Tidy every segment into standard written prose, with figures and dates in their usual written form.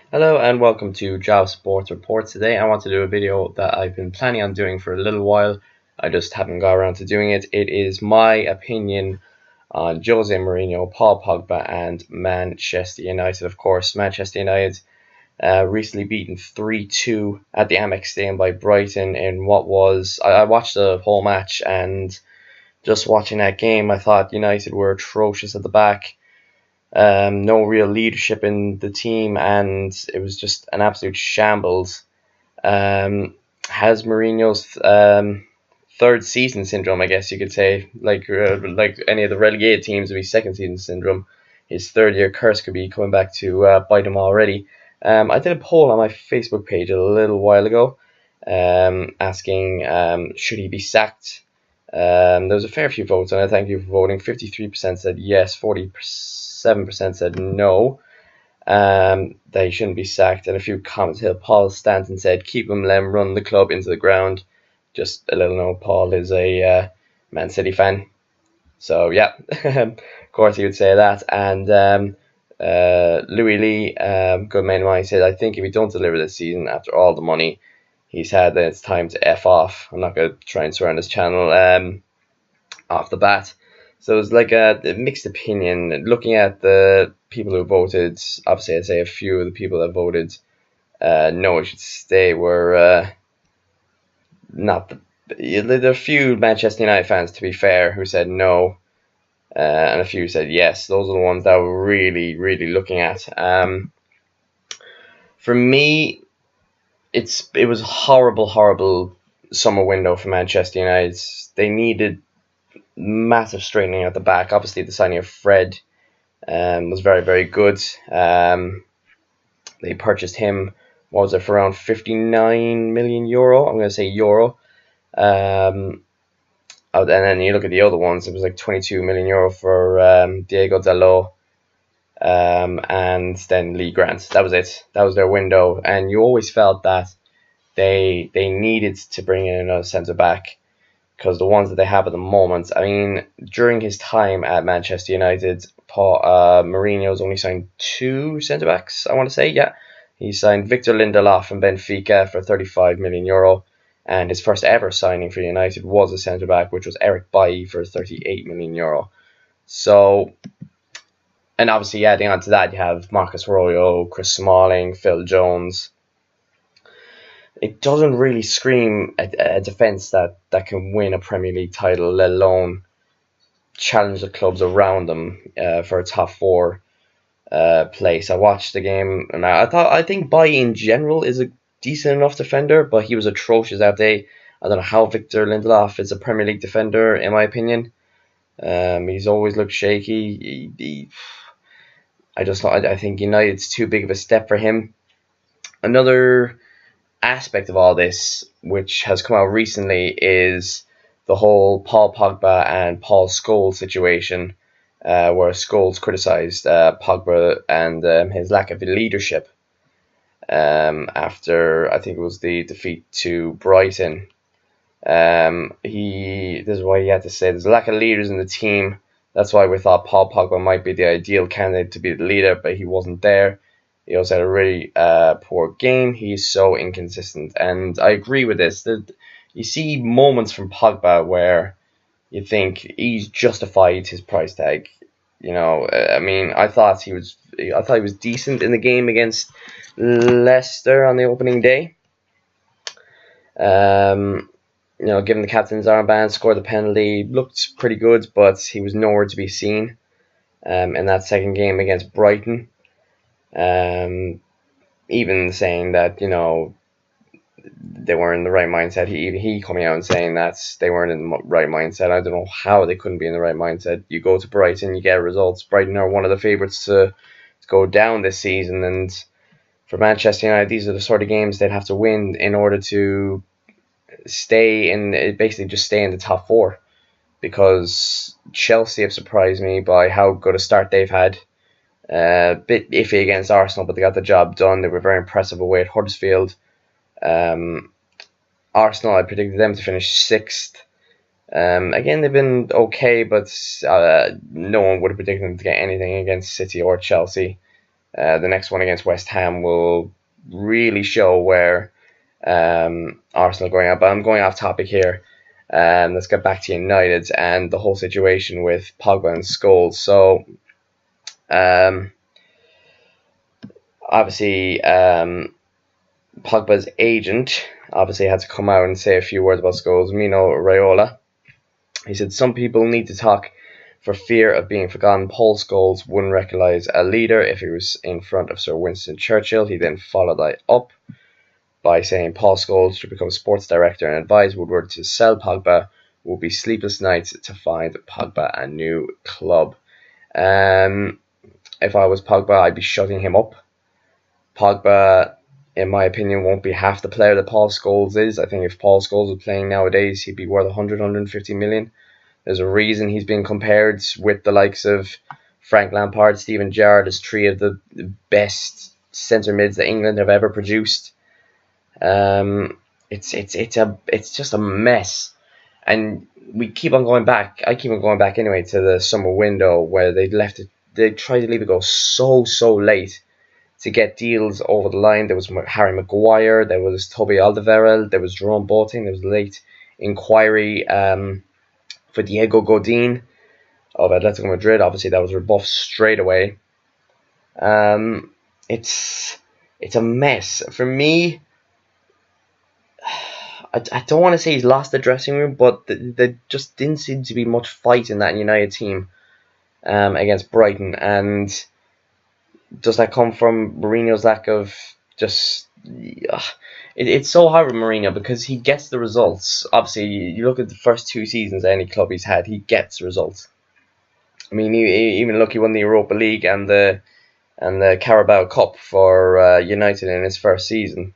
Hello and welcome to Java Sports Report. Today I want to do a video that I've been planning on doing for a little while. I just haven't got around to doing it. It is my opinion on Jose Mourinho, Paul Pogba and Manchester United. Of course, Manchester United recently beaten 3-2 at the Amex Stadium by Brighton in what was... I watched the whole match, and just watching that game I thought United were atrocious at the back. No real leadership in the team, and it was just an absolute shambles. Has Mourinho's third season syndrome, I guess you could say, like any of the relegated teams, would be second season syndrome. His third year curse could be coming back to bite him already. I did a poll on my Facebook page a little while ago, asking should he be sacked. There was a fair few votes, and I thank you for voting. 53% said yes, 47% said no, that he shouldn't be sacked, and a few comments here. Paul Stanton said, keep him, let him run the club into the ground. Just a little note, Paul is a Man City fan. So, yeah, of course he would say that. And Louis Lee, good man of mine, said, I think if he don't deliver this season after all the money he's had, then it's time to F off. I'm not going to try and swear on this channel off the bat. So it's like a mixed opinion. Looking at the people who voted, obviously I'd say a few of the people that voted no, it should stay were not the... There are a few Manchester United fans, to be fair, who said no, and a few said yes. Those are the ones that we're really, really looking at. For me, it was a horrible summer window for Manchester United. They needed massive straightening at the back. Obviously, the signing of Fred was very good. They purchased him, what was it, for around 59 million euro? I'm going to say euro. And then you look at the other ones, it was like 22 million euro for Diego Dalot, and then Lee Grant. That was it. That was their window. And you always felt that they needed to bring in another centre back, because the ones that they have at the moment, I mean, during his time at Manchester United, Mourinho's only signed 2 centre-backs, I want to say, yeah. He signed Victor Lindelof from Benfica for 35 million euro, and his first ever signing for United was a centre-back, which was Eric Bailly for 38 million euro. So, and obviously adding on to that, you have Marcus Arroyo, Chris Smalling, Phil Jones. It doesn't really scream a defence that can win a Premier League title, let alone challenge the clubs around them for a top 4 place. I watched the game, and I think Bailly in general is a decent enough defender, but he was atrocious that day. I don't know how Victor Lindelof is a Premier League defender, in my opinion. He's always looked shaky. I think United's too big of a step for him. Another aspect of all this, which has come out recently, is the whole Paul Pogba and Paul Scholes situation, where Scholes criticised Pogba and his lack of leadership after, I think it was the defeat to Brighton. This is what he had to say: there's a lack of leaders in the team. That's why we thought Paul Pogba might be the ideal candidate to be the leader, but he wasn't there. He also had a really poor game. He's so inconsistent. And I agree with this. You see moments from Pogba where you think he's justified his price tag. I mean, I thought he was decent in the game against Leicester on the opening day. Given the captain's armband, scored the penalty, looked pretty good, but he was nowhere to be seen in that second game against Brighton. Even saying that, they weren't in the right mindset. He coming out and saying that they weren't in the right mindset. I don't know how they couldn't be in the right mindset. You go to Brighton, you get results. Brighton are one of the favourites to go down this season, and for Manchester United, these are the sort of games they'd have to win in order to stay in the top 4. Because Chelsea have surprised me by how good a start they've had. A bit iffy against Arsenal, but they got the job done. They were very impressive away at Huddersfield. Arsenal, I predicted them to finish 6th. Again, they've been okay, but no one would have predicted them to get anything against City or Chelsea. The next one against West Ham will really show where Arsenal are going at. But I'm going off topic here. Let's get back to United and the whole situation with Pogba and Scholes. So, obviously, Pogba's agent obviously had to come out and say a few words about Scholes. Mino Raiola, he said, some people need to talk for fear of being forgotten. Paul Scholes wouldn't recognise a leader if he was in front of Sir Winston Churchill. He then followed that up by saying Paul Scholes should become sports director and advise Woodward to sell Pogba. Will be sleepless nights to find Pogba a new club. If I was Pogba, I'd be shutting him up. Pogba, in my opinion, won't be half the player that Paul Scholes is. I think if Paul Scholes was playing nowadays, he'd be worth 100, 150 million. There's a reason he's been compared with the likes of Frank Lampard, Steven Gerrard as three of the best centre mids that England have ever produced. It's just a mess, and we keep on going back. I keep on going back anyway to the summer window where they left it. They tried to leave it go so late to get deals over the line. There was Harry Maguire, there was Toby Alderweireld, there was Jerome Boateng, there was late inquiry for Diego Godin of Atletico Madrid. Obviously, that was rebuffed straight away. It's a mess for me. I don't want to say he's lost the dressing room, but there just didn't seem to be much fight in that United team against Brighton. And does that come from Mourinho's lack of just... It's so hard with Mourinho because he gets the results. Obviously, you look at the first 2 seasons any club he's had, he gets results. I mean, even look, he won the Europa League and the Carabao Cup for United in his first season.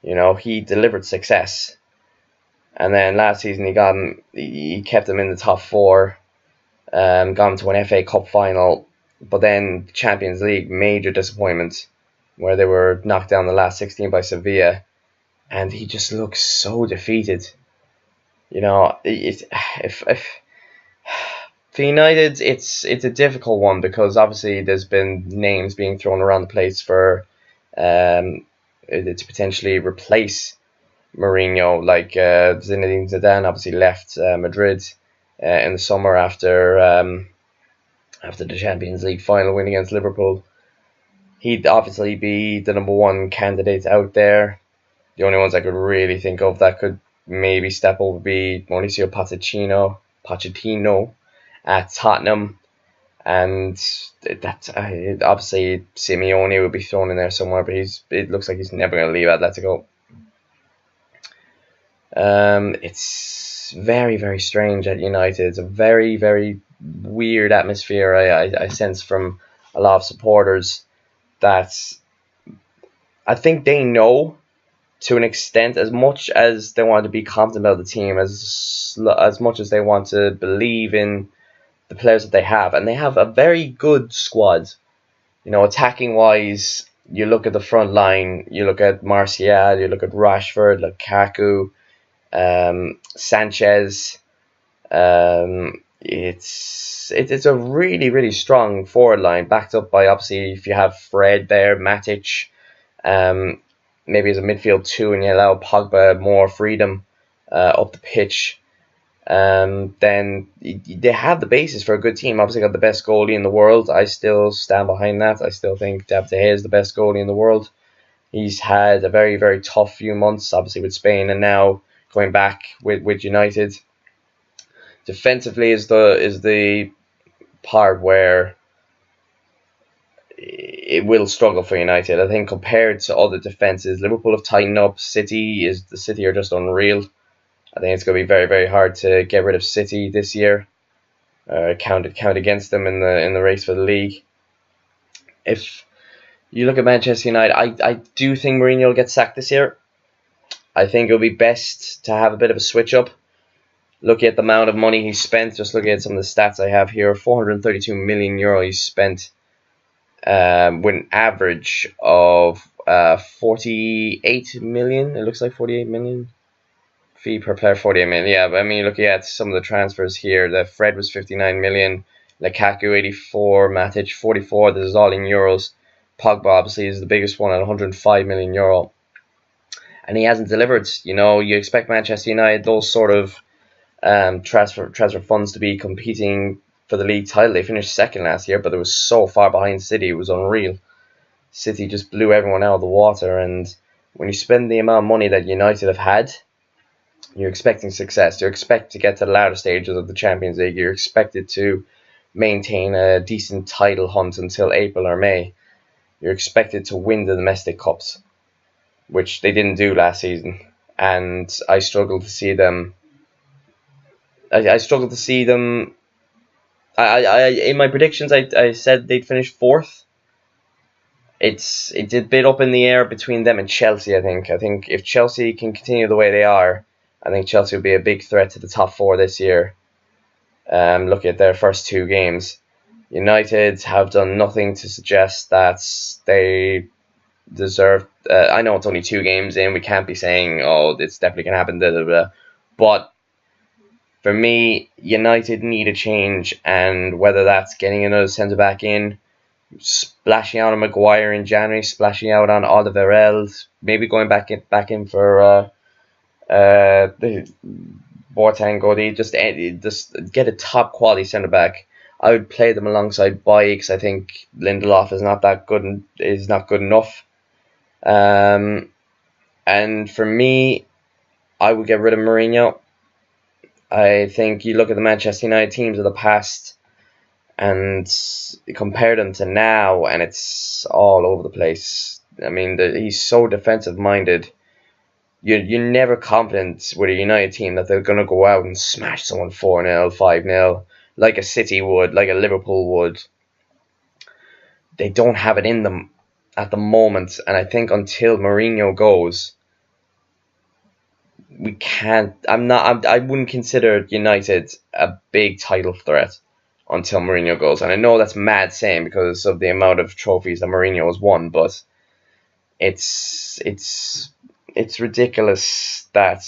You know, he delivered success. And then last season he kept them in the top 4, got them to an FA Cup final. But then Champions League, major disappointment, where they were knocked down the last 16 by Sevilla, and he just looks so defeated. You know, for United, it's a difficult one because obviously there's been names being thrown around the place for to potentially replace Mourinho, like Zinedine Zidane obviously left Madrid in the summer after the Champions League final win against Liverpool. He'd obviously be the number 1 candidate out there. The only ones I could really think of that could maybe step up would be Mauricio Pochettino at Tottenham, and obviously Simeone would be thrown in there somewhere, but it looks like he's never going to leave Atletico. It's very, very strange at United. It's a very, very weird atmosphere I sense from a lot of supporters, that I think they know to an extent, as much as they want to be confident about the team, as much as they want to believe in the players that they have, and they have a very good squad. You know, attacking wise, you look at the front line, you look at Martial, you look at Rashford, Lukaku, Sanchez. It's a really, really strong forward line, backed up by, obviously, if you have Fred there, Matic, maybe as a midfield 2, and you allow Pogba more freedom up the pitch. Then they have the basis for a good team. Obviously got the best goalie in the world. I still stand behind that. I still think David De Gea is the best goalie in the world. He's had a very, very tough few months, obviously with Spain, and now going back with United. Defensively is the part where it will struggle for United. I think compared to other defences, Liverpool have tightened up. City are just unreal. I think it's going to be very, very hard to get rid of City this year. Count against them in the race for the league. If you look at Manchester United, I do think Mourinho will get sacked this year. I think it would be best to have a bit of a switch up. Looking at the amount of money he's spent, just looking at some of the stats I have here, €432 million he's spent, with an average of 48 million. It looks like 48 million. Fee per player, 48 million. Yeah, but I mean, looking at some of the transfers here, the Fred was 59 million, Lukaku 84, Matic 44. This is all in euros. Pogba obviously is the biggest one at 105 million euro, and he hasn't delivered. You know, you expect Manchester United, those sort of transfer funds, to be competing for the league title. They finished second last year, but they were so far behind City, it was unreal. City just blew everyone out of the water, and when you spend the amount of money that United have had, you're expecting success. You expect to get to the latter stages of the Champions League. You're expected to maintain a decent title hunt until April or May. You're expected to win the domestic cups, which they didn't do last season, and I struggle to see them. I struggle to see them. In my predictions, I said they'd finish fourth. It's a bit up in the air between them and Chelsea. I think if Chelsea can continue the way they are, I think Chelsea will be a big threat to the top four this year. Look at their first two games. United have done nothing to suggest that they deserve. I know it's only 2 games in. We can't be saying, oh, it's definitely going to happen. Blah, blah, blah. But for me, United need a change, and whether that's getting another centre back in, splashing out on Maguire in January, splashing out on Alderweireld, maybe going back in for the Boateng, Godi, just get a top quality centre back. I would play them alongside Bailly because I think Lindelof is not that good and is not good enough. And for me, I would get rid of Mourinho. I think you look at the Manchester United teams of the past and compare them to now, and it's all over the place. I mean, he's so defensive minded. You're never confident with a United team that they're going to go out and smash someone 4-0, 5-0, like a City would, like a Liverpool would. They don't have it in them at the moment, and I think until Mourinho goes, we can't. I wouldn't consider United a big title threat until Mourinho goes, and I know that's mad saying because of the amount of trophies that Mourinho has won, but it's ridiculous that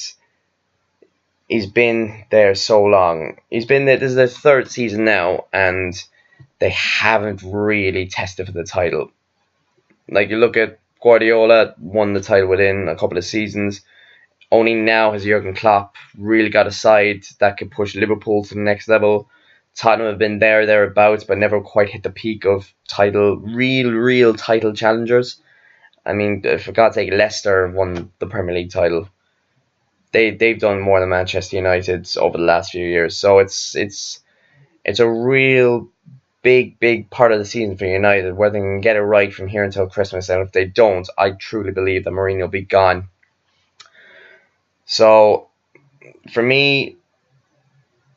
he's been there so long. He's been there. This is their 3rd season now, and they haven't really tested for the title. Like, you look at Guardiola, won the title within a couple of seasons. Only now has Jurgen Klopp really got a side that could push Liverpool to the next level. Tottenham have been thereabouts, but never quite hit the peak of real title challengers. I mean, for God's sake, Leicester won the Premier League title. They've done more than Manchester United over the last few years. So it's a real big part of the season for United, whether they can get it right from here until Christmas. And if they don't, I truly believe that Mourinho will be gone. So for me,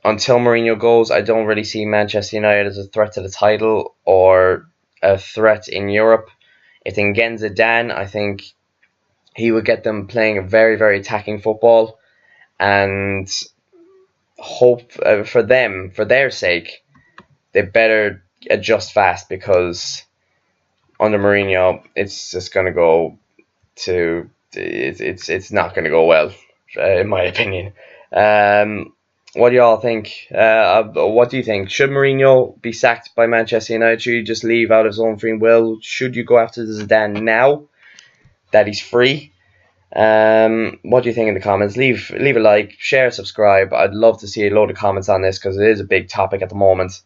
until Mourinho goes, I don't really see Manchester United as a threat to the title or a threat in Europe. If they can get Zidane, I think he would get them playing a very, very attacking football, and hope for them, for their sake, they better adjust fast, because under Mourinho, it's just going to go to, it's not going to go well, in my opinion. What do y'all think? What do you think? Should Mourinho be sacked by Manchester United? Should he just leave out of his own free will? Should you go after Zidane now that he's free? What do you think in the comments? Leave a like, share, subscribe. I'd love to see a load of comments on this because it is a big topic at the moment.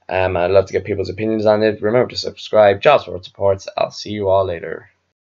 I'd love to get people's opinions on it. Remember to subscribe. Jobs for support. I'll see you all later.